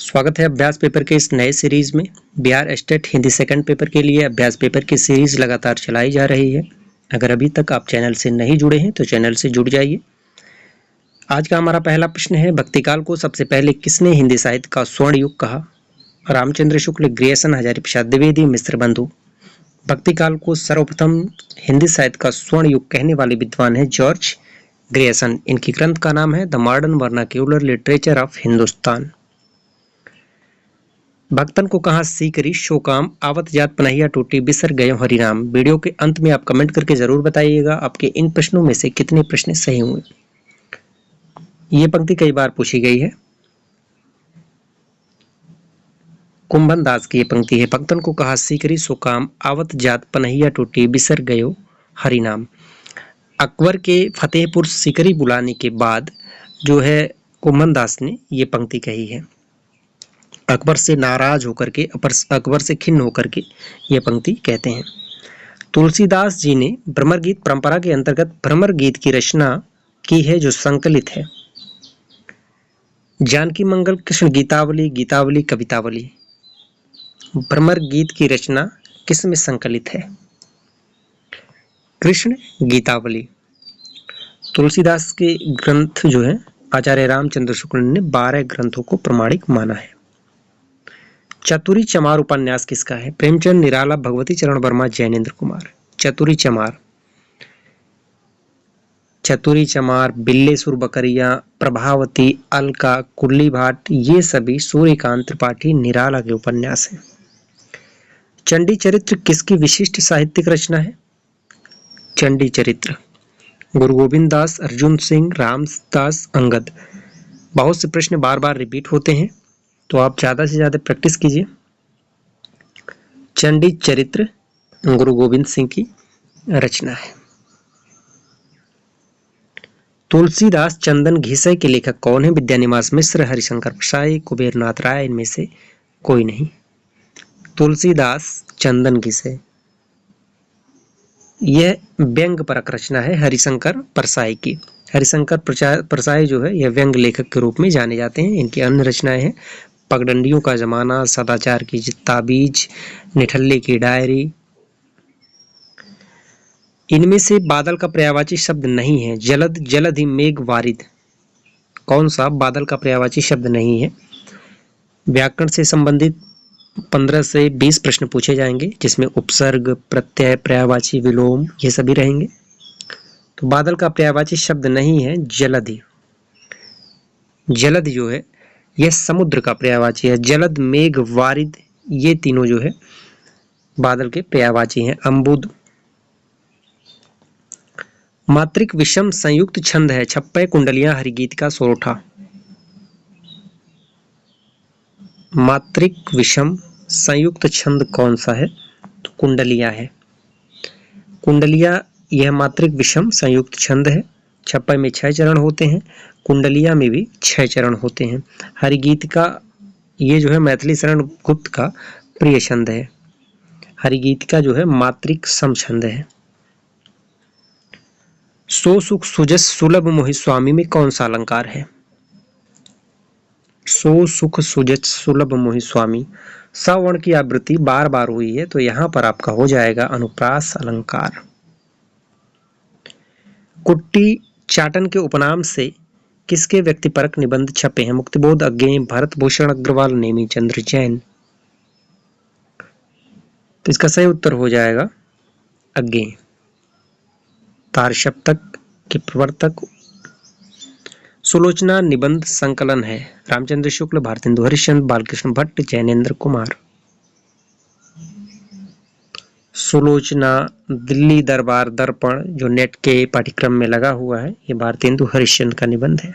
स्वागत है अभ्यास पेपर के इस नए सीरीज में। Bihar state Hindi second paper के लिए अभ्यास पेपर की सीरीज लगातार चलाई जा रही है। अगर अभी तक आप चैनल से नहीं जुड़े हैं तो चैनल से जुड़ जाइए। आज का हमारा पहला प्रश्न है, भक्तिकाल को सबसे पहले किसने हिंदी साहित्य का स्वर्ण युग कहा? रामचंद्र शुक्ल, ग्रियर्सन, हजारी प्रसाद द्विवेदी, मिश्र बंधु। भक्तिकाल को सर्वप्रथम हिंदी साहित्य का स्वर्ण युग कहने वाले विद्वान है जॉर्ज ग्रियर्सन। इनकी ग्रंथ का नाम है the modern vernacular literature of Hindustan. भक्तन को कहा सीकरी शोकाम, आवत जात पनहिया टूटी, बिसर गयो हरिनाम। वीडियो के अंत में आप कमेंट करके जरूर बताइएगा आपके इन प्रश्नों में से कितने प्रश्न सही हुए। ये पंक्ति कई बार पूछी गई है। कुंभन दास की ये पंक्ति है, भक्तन को कहा सीकरी शोकाम, आवत जात पनहिया टूटी, बिसर गयो हरिनाम। अकबर के फतेहपुर सीकरी बुलाने के बाद जो है कुंभन दास ने ये पंक्ति कही है। अकबर से नाराज होकर के, अकबर से खिन्न होकर के ये पंक्ति कहते हैं। तुलसीदास जी ने भ्रमर गीत परंपरा के अंतर्गत भ्रमर गीत की रचना की है जो संकलित है। जानकी मंगल, कृष्ण गीतावली, गीतावली, कवितावली। भ्रमर गीत की रचना किस में संकलित है? कृष्ण गीतावली। तुलसीदास के ग्रंथ जो है आचार्य रामचंद्र शुक्ल ने 12 ग्रंथों को प्रमाणिक माना है। चतुरी चमार उपन्यास किसका है? प्रेमचंद, निराला, भगवती चरण वर्मा, जैनेन्द्र कुमार। चतुरी चमार। चतुरी चमार, बिल्लेसुर बकरिया, प्रभावती, अलका, कुल्ली भाट, ये सभी सूर्यकांत त्रिपाठी निराला के उपन्यास हैं। चंडी चरित्र किसकी विशिष्ट साहित्यिक रचना है? चंडी चरित्र गुरु गोविंद दास, अर्जुन सिंह, रामदास, अंगद। बहुत से प्रश्न बार बार रिपीट होते हैं तो आप ज्यादा से ज्यादा प्रैक्टिस कीजिए। चंडी चरित्र गुरु गोविंद सिंह की रचना है। तुलसीदास चंदन घिसै के लेखक कौन है? विद्यानिवास मिश्र, हरिशंकर प्रसाई, कुबेरनाथ राय। इनमें से कोई नहीं। तुलसीदास चंदन घिसै यह व्यंग परक रचना है हरिशंकर परसाई की। हरिशंकर परसाई जो है यह व्यंग लेखक के रूप में जाने जाते हैं। इनकी अन्य रचनाएं हैं पगडंडियों का जमाना, सदाचार की ताबीज, निठल्ले की डायरी। इनमें से बादल का पर्यायवाची शब्द नहीं है। जलद, जलद ही मेघ वारिद। कौन सा बादल का पर्यायवाची शब्द नहीं है? व्याकरण से संबंधित 15 से 20 प्रश्न पूछे जाएंगे जिसमें उपसर्ग, प्रत्यय, पर्यायवाची, विलोम ये सभी रहेंगे। तो बादल का पर्यायवाची शब्द नहीं है जलधि। जलद जो है यह समुद्र का पर्यायवाची है। जलद, मेघ, वारिद ये तीनों जो है बादल के पर्यायवाची हैं। अम्बुद। मात्रिक विषम संयुक्त छंद है छप्पय, कुंडलियां, हरिगीत का, सोरठा। मात्रिक विषम संयुक्त छंद कौन सा है? तो कुंडलियां है। कुंडलियां यह मात्रिक विषम संयुक्त छंद है। छप्पय में 6 चरण होते हैं, कुंडलिया में भी 6 चरण होते हैं। हरिगीत का ये जो है मैथिली शरण गुप्त का प्रिय छंद है। हरिगीत का जो है मात्रिक सम छंद है। सो सुख सुजस सुलभ मोहि स्वामी में कौन सा अलंकार है? सो सुख सुजस सुलभ मोहि स्वामी, सवर्ण की आवृत्ति बार बार हुई है तो यहां पर आपका हो जाएगा अनुप्रास अलंकार। कुट्टी चाटन के उपनाम से किसके व्यक्तिपरक निबंध छपे हैं? मुक्तिबोध, अज्ञेय, भरत भूषण अग्रवाल, नेमी चंद्र जैन। तो इसका सही उत्तर हो जाएगा अज्ञेय। तारसप्तक के प्रवर्तक। सुलोचना निबंध संकलन है रामचंद्र शुक्ल, भारतेंदु हरिश्चंद्र, बालकृष्ण भट्ट, जैनेन्द्र कुमार। सुलोचना दिल्ली दरबार दर्पण जो नेट के पाठ्यक्रम में लगा हुआ है ये भारतेंदु हरिश्चंद्र का निबंध है।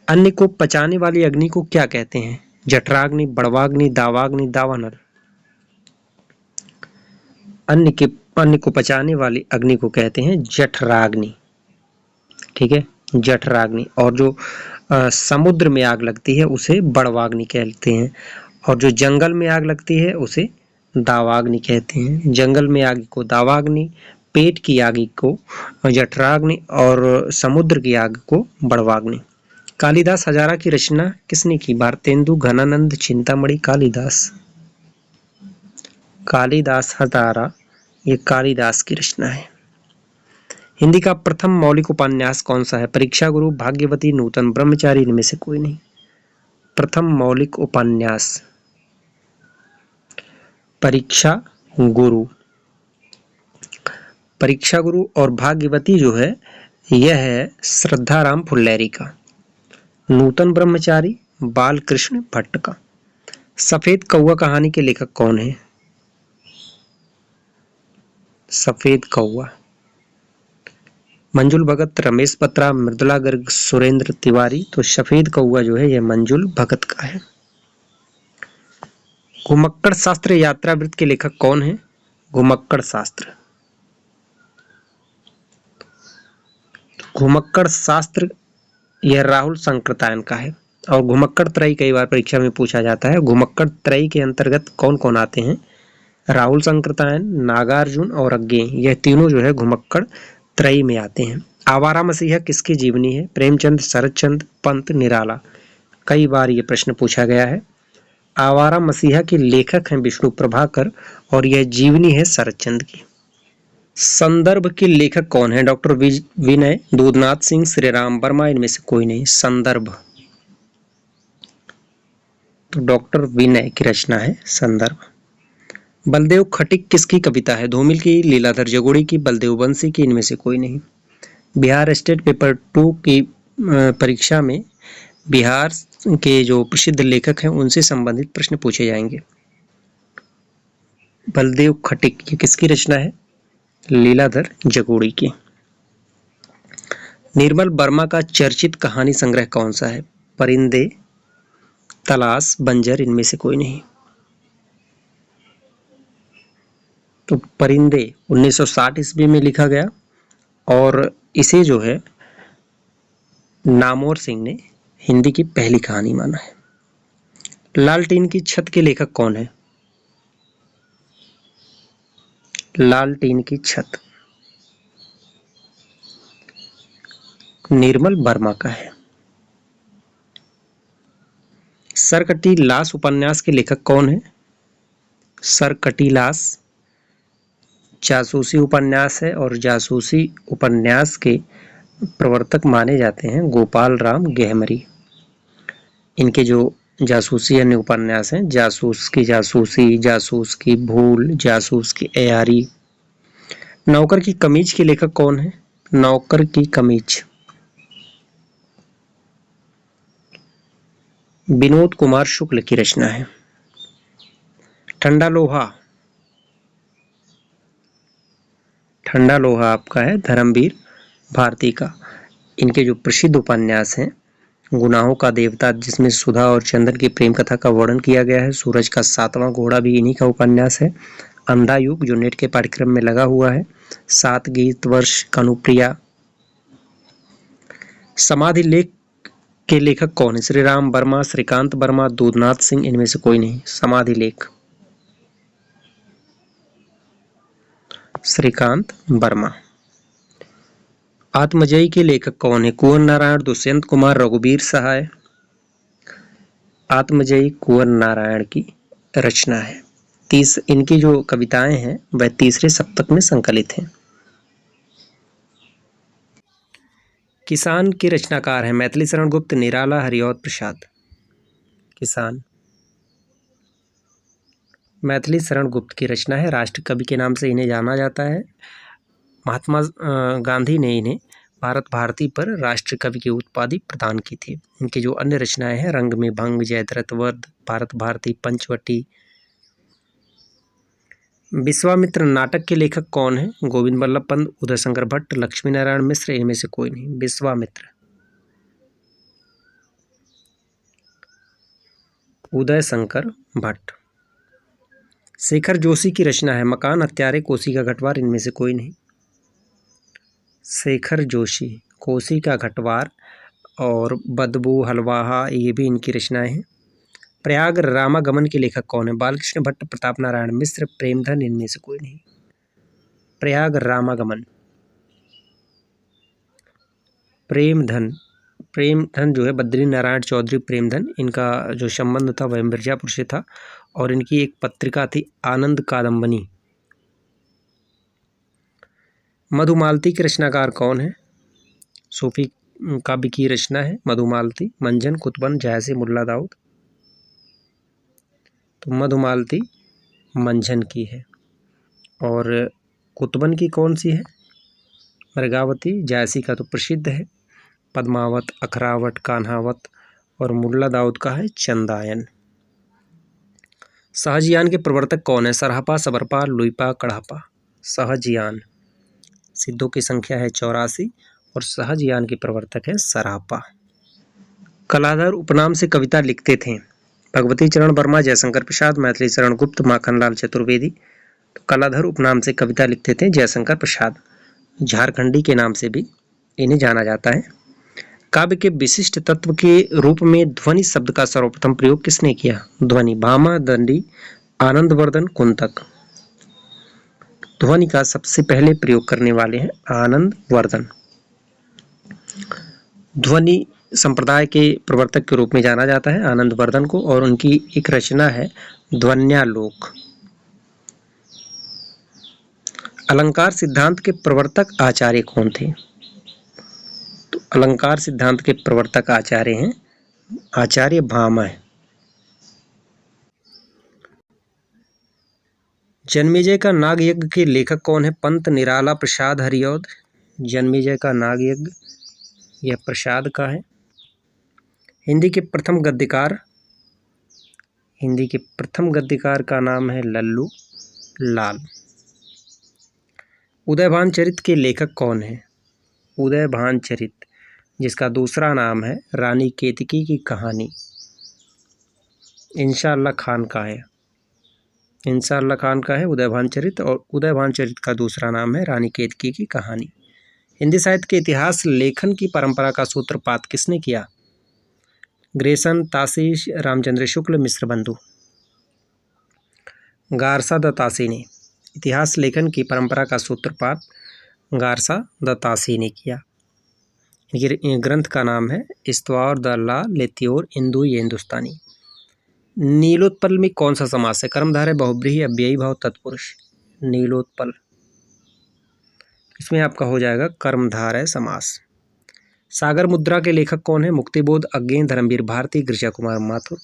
अन्न को पचाने वाली अग्नि को क्या कहते हैं? जठराग्नि, बड़वाग्नि, दावाग्नि, दावानल। अन्न को पचाने वाली अग्नि को कहते हैं जठराग्नि। ठीक है, जठराग्नि। और जो समुद्र में आग लगती है उसे बड़वाग्नि कहते हैं, और जो जंगल में आग लगती है उसे दावाग्नि कहते हैं। जंगल में आग को दावाग्नि, पेट की आग को जठराग्नि और समुद्र की आग को बड़वाग्नि। कालिदास हजारा की रचना किसने की? भारतेंदु, घनानंद, चिंतामणि, कालिदास। कालिदास हजारा ये कालिदास की रचना है। हिंदी का प्रथम मौलिक उपन्यास कौन सा है? परीक्षा गुरु, भाग्यवती, नूतन ब्रह्मचारी, इनमें से कोई नहीं। प्रथम मौलिक उपन्यास परीक्षा गुरु। परीक्षा गुरु और भाग्यवती जो है यह है श्रद्धाराम फुल्लैरी का। नूतन ब्रह्मचारी बालकृष्ण भट्ट का। सफेद कौवा कहानी के लेखक कौन है? सफेद कौवा मंजुल भगत, रमेश बत्रा, मृदुला गर्ग, सुरेंद्र तिवारी। तो सफेद कौवा जो है यह मंजुल भगत का है। घुमक्कड़ शास्त्र यात्रा वृत्त के लेखक कौन है? घुमक्कड़ शास्त्र। घुमक्कड़ शास्त्र यह राहुल संकृतायन का है। और घुमक्कड़ त्रयी कई बार परीक्षा में पूछा जाता है। घुमक्कड़ त्रयी के अंतर्गत कौन कौन आते हैं? राहुल संकृतायन, नागार्जुन और अज्ञेय, यह तीनों जो है घुमक्कड़ त्रयी में आते हैं। आवारा मसीहा किसकी जीवनी है? प्रेमचंद, शरदचंद, पंत, निराला। कई बार ये प्रश्न पूछा गया है। आवारा मसीहा के लेखक हैं विष्णु प्रभाकर और यह जीवनी है शरदचंद की। संदर्भ के लेखक कौन है? डॉक्टर विनय, दूधनाथ सिंह, श्रीराम वर्मा, इनमें से कोई नहीं। संदर्भ तो डॉक्टर विनय की रचना है संदर्भ। बलदेव खटिक किसकी कविता है? धूमिल की, लीलाधर जगोड़ी की, बलदेव बंसी की, इनमें से कोई नहीं। बिहार स्टेट पेपर 2 की परीक्षा में बिहार के जो प्रसिद्ध लेखक हैं उनसे संबंधित प्रश्न पूछे जाएंगे। बलदेव खटिक ये किसकी रचना है? लीलाधर जगोड़ी की। निर्मल वर्मा का चर्चित कहानी संग्रह कौन सा है? परिंदे, तलाश, बंजर, इनमें से कोई नहीं। तो परिंदे 1960 ईस्वी में लिखा गया और इसे जो है नामोर सिंह ने हिंदी की पहली कहानी माना है। लालटेन की छत के लेखक कौन है? लालटेन की छत निर्मल वर्मा का है। सरकटीलास उपन्यास के लेखक कौन है? सरकटीलास जासूसी उपन्यास है और जासूसी उपन्यास के प्रवर्तक माने जाते हैं गोपाल राम गेहमरी। इनके जो जासूसी अन्य उपन्यास हैं, जासूस की जासूसी, जासूस की भूल, जासूस की एयारी। नौकर की कमीज के लेखक कौन है? नौकर की कमीज विनोद कुमार शुक्ल की रचना है। ठंडा लोहा, ठंडा लोहा आपका है धर्मवीर भारती का। इनके जो प्रसिद्ध उपन्यास हैं गुनाहों का देवता, जिसमें सुधा और चंदन की प्रेम कथा का वर्णन किया गया है। सूरज का 7वां घोड़ा भी इन्हीं का उपन्यास है। अंधा युग जो नेट के पाठ्यक्रम में लगा हुआ है। 7 गीत वर्ष, कनुप्रिया। समाधि लेख के लेखक कौन है? श्रीराम वर्मा, श्रीकांत वर्मा, दूधनाथ सिंह, इनमें से कोई नहीं। समाधि लेख श्रीकांत वर्मा। आत्मजयी के लेखक कौन है? कुंवर नारायण, दुष्यंत कुमार, रघुवीर सहाय। आत्मजयी कुंवर नारायण की रचना है। इनकी जो कविताएं हैं वह तीसरे सप्तक में संकलित हैं। किसान के रचनाकार हैं मैथिली शरण गुप्त, निराला, हरिऔध प्रसाद। किसान मैथिली शरण गुप्त की रचना है। राष्ट्र कवि के नाम से इन्हें जाना जाता है। महात्मा गांधी ने इन्हें भारत भारती पर राष्ट्र कवि की उपाधि प्रदान की थी। इनकी जो अन्य रचनाएं हैं रंग में भंग, जयद्रथ वध, भारत भारती, पंचवटी। विश्वामित्र नाटक के लेखक कौन है? गोविंद बल्लभ पंत, उदय शंकर भट्ट, लक्ष्मी नारायण मिश्र, इनमें से कोई नहीं। विश्वामित्र उदय शंकर भट्ट। शेखर जोशी की रचना है मकान, हत्यारे, कोसी का घटवार, इनमें से कोई नहीं। शेखर जोशी कोसी का घटवार और बदबू, हलवाहा, ये भी इनकी रचनाएं हैं। प्रयाग रामागमन के लेखक कौन है? बालकृष्ण भट्ट, प्रताप नारायण मिश्र, प्रेमधन, इनमें से कोई नहीं। प्रयाग रामागमन प्रेमधन प्रेमधन जो है बद्री नारायण चौधरी प्रेमधन, इनका जो संबंध था वह मिर्जापुर से था और इनकी एक पत्रिका थी आनंद कादम्बनी। मधुमालती के रचनाकार कौन है? सूफी काव्य की रचना है मधुमालती। मंजन, कुतुबन, जायसी, मुल्ला दाऊद। तो मधुमालती मंझन की है। और कुतुबन की कौन सी है? मृगावती। जायसी का तो प्रसिद्ध है पद्मावत, अखरावट, कान्हावत। और मुल्ला दाऊद का है चंदायन। सहजयान के प्रवर्तक कौन है? सरहपा, सबरपा, लुइपा, कड़हपा। सहजयान। सिद्धों की संख्या है 84 और सहजयान के प्रवर्तक है सरहपा। कलाधर उपनाम से कविता लिखते थे भगवती चरण वर्मा, जयशंकर प्रसाद, मैथिली चरण गुप्त, माखनलाल चतुर्वेदी। तो कलाधर उपनाम से कविता लिखते थे जयशंकर प्रसाद। झारखंडी के नाम से भी इन्हें जाना जाता है। काव्य के विशिष्ट तत्व के रूप में ध्वनि शब्द का सर्वप्रथम प्रयोग किसने किया? ध्वनि। भामा, दंडी, आनंदवर्धन, कुंतक। ध्वनि का सबसे पहले प्रयोग करने वाले हैं आनंदवर्धन। ध्वनि संप्रदाय के प्रवर्तक के रूप में जाना जाता है आनंदवर्धन को, और उनकी एक रचना है ध्वन्यालोक। अलंकार सिद्धांत के प्रवर्तक आचार्य कौन थे? तो अलंकार सिद्धांत के प्रवर्तक आचार्य हैं आचार्य भामह। जन्मेजय का नाग यज्ञ के लेखक कौन है? पंत निराला प्रसाद हरिऔध। जन्मेजय का नाग यज्ञ यह प्रसाद का है। हिंदी के प्रथम गद्यकार का नाम है लल्लू लाल। उदयभान चरित के लेखक कौन है? उदयभान चरित, जिसका दूसरा नाम है रानी केतकी की कहानी, इंशाअल्लाह खान का है। इंशाअल्लाह खान का है उदयभान चरित, और उदयभान चरित का दूसरा नाम है रानी केतकी की कहानी। हिंदी साहित्य के इतिहास लेखन की परंपरा का सूत्रपात किसने किया? ग्रेसन, ताशी, रामचंद्र शुक्ल, मिश्र बंधु। गारसा द ताशी ने इतिहास लेखन की परंपरा का सूत्रपात गारसा द ताशी ने किया। ये ग्रंथ का नाम है इस्तवार द ला लेत्योर इंदु ये हिंदुस्तानी। नीलोत्पल में कौन सा समास है? कर्मधारय, बहुब्रीहि, अव्ययी भाव, तत्पुरुष। नीलोत्पल, इसमें आपका हो जाएगा कर्मधारय समास। सागर मुद्रा के लेखक कौन है? मुक्तिबोध, अज्ञेय, धर्मवीर भारती, गिरिजा कुमार माथुर।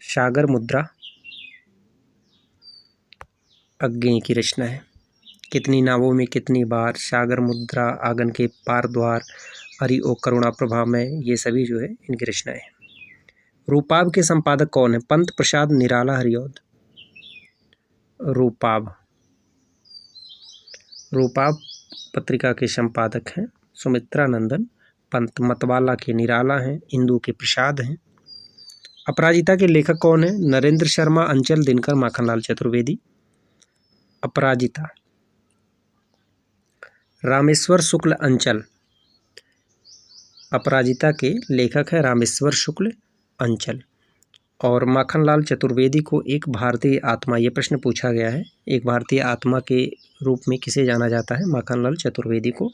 सागर मुद्रा अज्ञेय की रचना है। कितनी नावों में कितनी बार, सागर मुद्रा, आंगन के पार द्वार, हरि ओ करुणा प्रभा में, ये सभी जो है इनकी रचनाएं। रूपाब के संपादक कौन है? पंत प्रसाद, निराला, हरिऔध। रूपाब पत्रिका के संपादक हैं सुमित्रा नंदन पंत। मतवाला के निराला हैं, इंदु के प्रसाद हैं। अपराजिता के लेखक कौन है? नरेंद्र शर्मा, अंचल, दिनकर, माखनलाल चतुर्वेदी। अपराजिता। रामेश्वर शुक्ल, अंचल। अपराजिता के लेखक है रामेश्वर शुक्ल, अंचल। और माखनलाल चतुर्वेदी को एक भारतीय आत्मा, ये प्रश्न पूछा गया है, एक भारतीय आत्मा के रूप में किसे जाना जाता है? माखनलाल चतुर्वेदी को।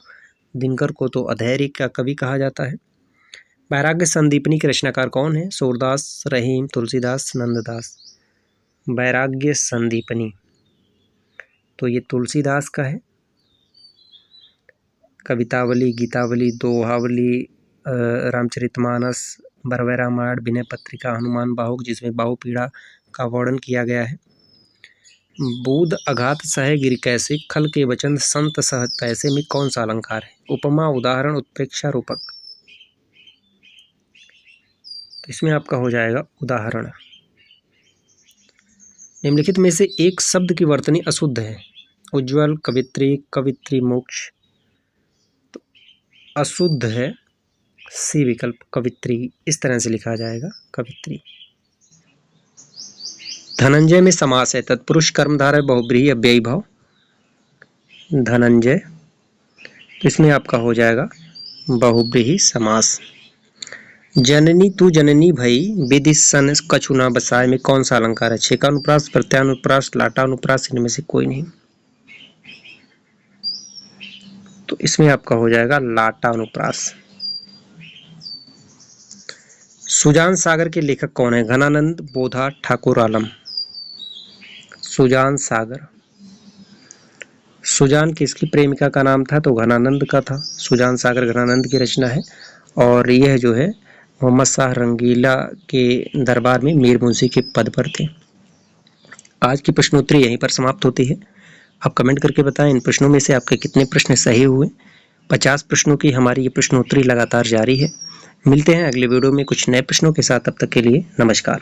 दिनकर को तो अधैर्य का कवि कहा जाता है। वैराग्य संदीपनी के रचनाकार कौन है? सूरदास, रहीम, तुलसीदास, नंददास। वैराग्य संदीपनी, तो ये तुलसीदास का है। कवितावली, गीतावली, दोहावली, रामचरितमानस, बरवे रामायण, विनय पत्रिका, हनुमान बाहुक, जिसमें बाहु पीड़ा का वर्णन किया गया है। बूद अघात सह गिर कैसे, खल के वचन संत सह तैसे में कौन सा अलंकार है? उपमा, उदाहरण, उत्प्रेक्षा, रूपक। तो इसमें आपका हो जाएगा उदाहरण। निम्नलिखित में से एक शब्द की वर्तनी अशुद्ध है। उज्ज्वल, कवित्री, कवित्री मोक्ष। तो अशुद्ध है सी विकल्प, कवित्री, इस तरह से लिखा जाएगा कवित्री। धनंजय में समास है तत्पुरुष, कर्मधारय, बहुब्रीहि, अव्ययी भाव। धनंजय, तो इसमें आपका हो जाएगा बहुब्रीहि समास। जननी तू जननी भई, विधि सन कछु ना बसाए में कौन सा अलंकार है? छेकानुप्रास, प्रत्यानुप्रास, लाटानुप्रास, इनमें से कोई नहीं। तो इसमें आपका हो जाएगा लाटानुप्रास। सुजान सागर के लेखक कौन है? घनानंद, बोधा, ठाकुर आलम। सुजान सागर। सुजान किसकी प्रेमिका का नाम था? तो घनानंद का था। सुजान सागर घनानंद की रचना है और यह जो है मोहम्मद शाह रंगीला के दरबार में मीर मुंशी के पद पर थे। आज की प्रश्नोत्तरी यहीं पर समाप्त होती है। आप कमेंट करके बताएं इन प्रश्नों में से आपके कितने प्रश्न सही हुए। 50 प्रश्नों की हमारी ये प्रश्नोत्तरी लगातार जारी है। मिलते हैं अगले वीडियो में कुछ नए प्रश्नों के साथ। तब तक के लिए नमस्कार।